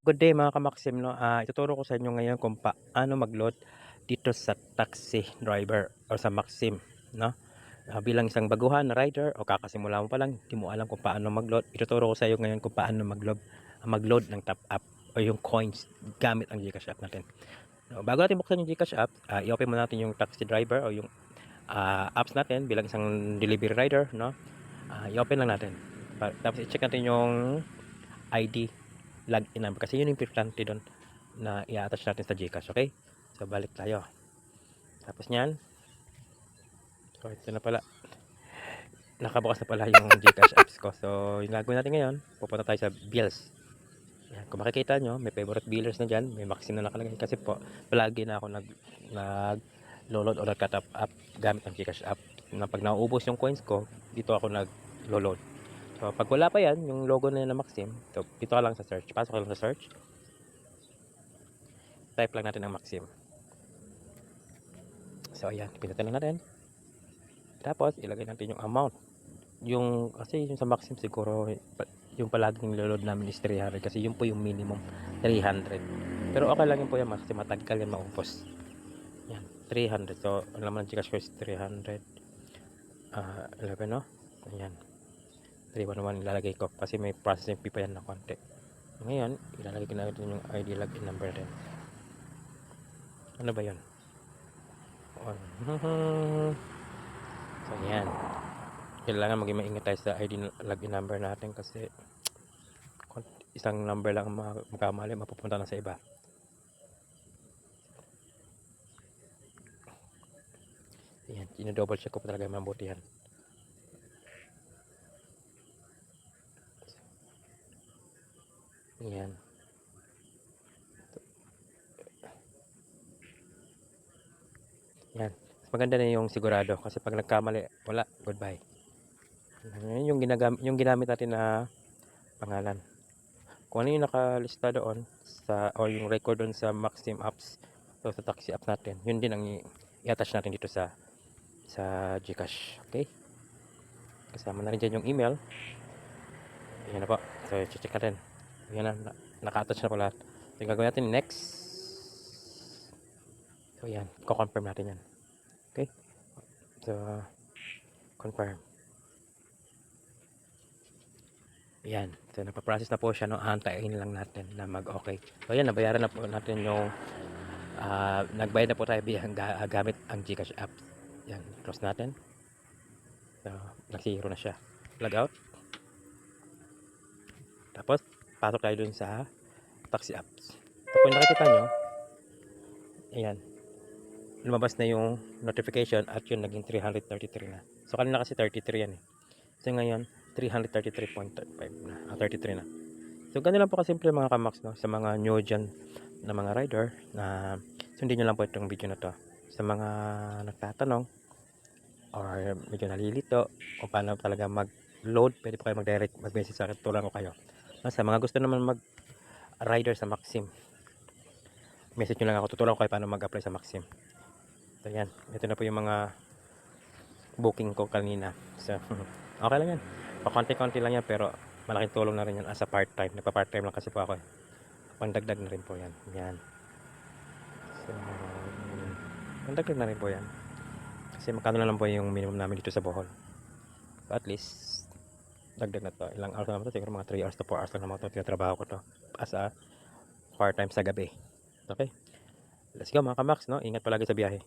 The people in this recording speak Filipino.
Good day mga kamaksim 'no, ituturo ko sa inyo ngayon kung paano mag-load dito sa taxi driver o sa Maxim 'no. Bilang isang baguhan na rider o kakasimula mo pa lang, di mo alam kung paano mag-load, ituturo ko sa iyo ngayon kung paano mag-load ng top up o yung coins gamit ang GCash app natin. Bago natin buksan yung GCash app, i-open muna natin yung taxi driver o yung, apps natin bilang isang delivery rider 'no. I-open lang natin, tapos i-check natin yung ID login number kasi yun yung importante doon na i-attach natin sa GCash, okay? So balik tayo. Tapos niyan, so ito na pala, nakabukas na pala yung GCash apps ko. So yung gagawin natin ngayon, pupunta tayo sa bills. Yan, kung makikita nyo, may favorite billers na dyan, may maximum na nakalagay kasi po, palagi na ako nag-load o nagka-top up gamit ang GCash app. Na pag nauubos yung coins ko, dito ako nag-load. So pag wala pa yan, yung logo na yan na Maxim, so dito ka lang sa search, pasok ka lang sa search, type lang natin ang Maxim. So ayan, pindutin lang natin. Tapos ilagay natin yung amount. Yung kasi yung sa Maxim siguro yung palaging niloload namin is 300 kasi yun po yung minimum 300. Pero okay lang yun po yan kasi matagal yan maubos. Yan, 300. So ang laman ng Gcash ko is 300. 11 no? Ayan. 311 ilalagay ko kasi may processing fee pa yan na konti. Ngayon, ilalagay ko natin yung ID login number din. Ano ba yun? So yan, kailangan maging maingat tayo sa ID login number natin kasi isang number lang ang magkamali, mapupunta na sa iba. Yan, double check ko pa talaga mabuti yan. Yan. Yan. Maganda na yung sigurado kasi pag nagkamali, wala, goodbye. Yan yung ginamit natin na pangalan. Kung ano yung nakalista doon sa o yung record doon sa Maxim apps o sa taxi app natin, yun din ang i-attach natin dito sa GCash, okay? Kasama na rin dyan yung email. Ayan na po. So, check natin. Ayan na, naka-attach na po lahat. So, yung gagawin natin next. So, ayan. Ko-confirm natin yan. Okay? So, confirm. Ayan. So, napaprocess na po siya. No? Antayin lang natin na mag-okay. So, ayan. Nabayaran na po natin yung nagbayad na po tayo gamit ang GCash app. Ayan. Close natin. So, nag-zero na siya. Log out. Tapos, pasok tayo dun sa taxi apps. So, kung nakikita nyo, ayan, lumabas na yung notification at yun naging 333 na. So, kanina kasi 33 yan eh. So, ngayon, 333.5 na. 33 na. So, ganun lang po kasimple mga kamax, no? Sa mga new dyan na mga rider na sundin nyo lang po itong video na to. Sa mga nagtatanong or medyo nalilito kung paano talaga mag-load, pwede po kayo mag-direct, mag-message sa akin, tulang ko kayo. Sa mga gusto naman mag-rider sa Maxim, message nyo lang ako, tutulong ko kayo paano mag-apply sa Maxim. So yan, ito na po yung mga booking ko kanina. So okay lang yan, pakonti-konti lang yan pero malaking tulong na rin yan as a part-time. Nagpa-part-time lang kasi po ako eh. Pandagdag na rin po yan. Yan. So pandagdag na rin po yan kasi magkano na lang po yung minimum namin dito sa Bohol. So, at least dagdag na to. Ilang hours naman to? Siguro mga 3 hours to 4 hours lang naman to. Tinatrabaho ko to as a part-time sa gabi. Okay? Let's go mga kamax, no? Ingat palagi sa biyahe.